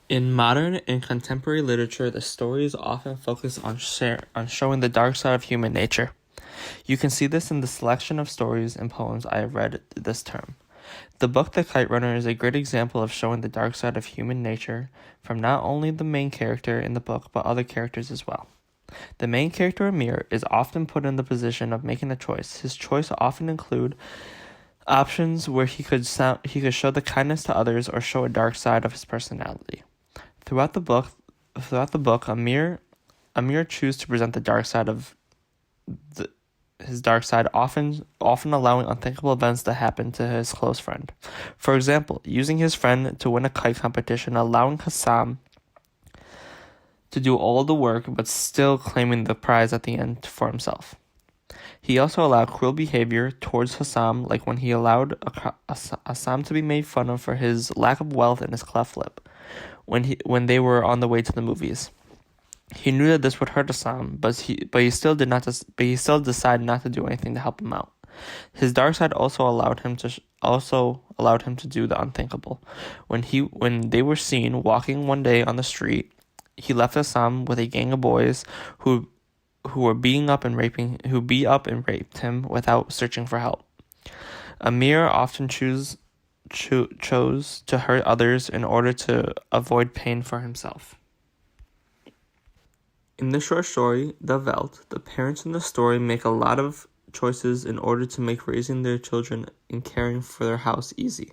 In modern and contemporary literature, the stories often focus on showing the dark side of human nature. You can see this in the selection of stories and poems I have read this term. The book The Kite Runner is a great example of showing the dark side of human nature from not only the main character in the book, but other characters as well. The main character, Amir, is often put in the position of making a choice. His choice often include options where he could show the kindness to others or show a dark side of his personality. Throughout the book, Amir chooses to present the dark side of his dark side, often allowing unthinkable events to happen to his close friend. For example, using his friend to win a kite competition, allowing Hassam to do all the work but still claiming the prize at the end for himself. He also allowed cruel behavior towards Hassam, like when he allowed Hassam to be made fun of for his lack of wealth and his cleft lip when they were on the way to the movies. He knew that this would hurt Hassam, but he still decided not to do anything to help him out. His dark side also allowed him to do the unthinkable. When they were seen walking one day on the street, he left Hassam with a gang of boys who beat up and raped him without searching for help. Amir often chose to hurt others in order to avoid pain for himself. In the short story, The Veld, the parents in the story make a lot of choices in order to make raising their children and caring for their house easy.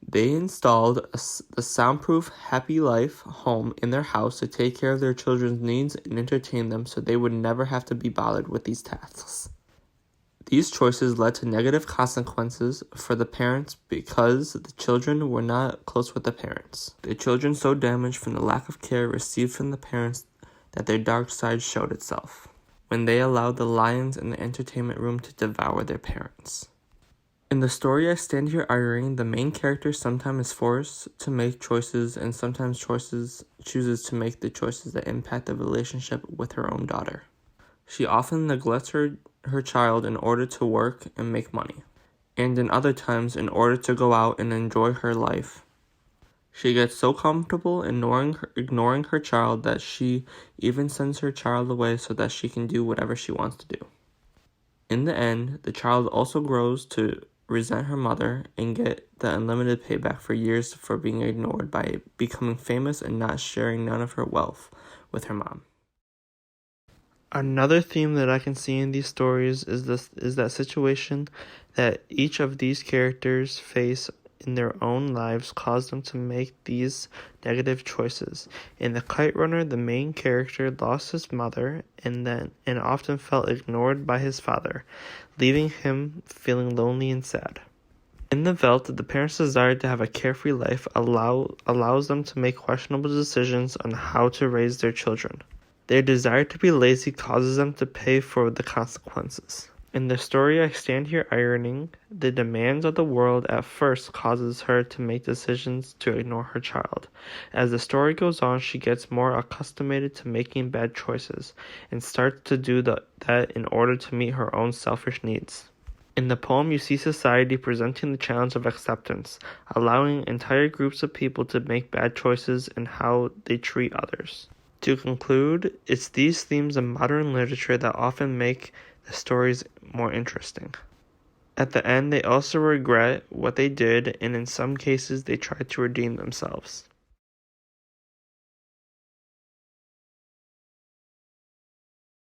They installed the soundproof Happy Life home in their house to take care of their children's needs and entertain them so they would never have to be bothered with these tasks. These choices led to negative consequences for the parents because the children were not close with the parents. The children so damaged from the lack of care received from the parents that their dark side showed itself when they allowed the lions in the entertainment room to devour their parents. In the story I Stand Here Ironing, the main character sometimes is forced to make choices and sometimes chooses to make the choices that impact the relationship with her own daughter. She often neglects her child in order to work and make money, and in other times in order to go out and enjoy her life. She gets so comfortable ignoring her child that she even sends her child away so that she can do whatever she wants to do. In the end, the child also grows to resent her mother and get the unlimited payback for years for being ignored by becoming famous and not sharing none of her wealth with her mom. Another theme that I can see in these stories is that situation that each of these characters face in their own lives caused them to make these negative choices. In The Kite Runner, the main character lost his mother and often felt ignored by his father, leaving him feeling lonely and sad. In The Veld, the parents' desire to have a carefree life allows them to make questionable decisions on how to raise their children. Their desire to be lazy causes them to pay for the consequences. In the story I Stand Here Ironing, the demands of the world at first causes her to make decisions to ignore her child. As the story goes on, she gets more accustomed to making bad choices and starts to do that in order to meet her own selfish needs. In the poem, you see society presenting the challenge of acceptance, allowing entire groups of people to make bad choices in how they treat others. To conclude, it's these themes of modern literature that often make the stories more interesting. At the end, they also regret what they did, and in some cases, they try to redeem themselves.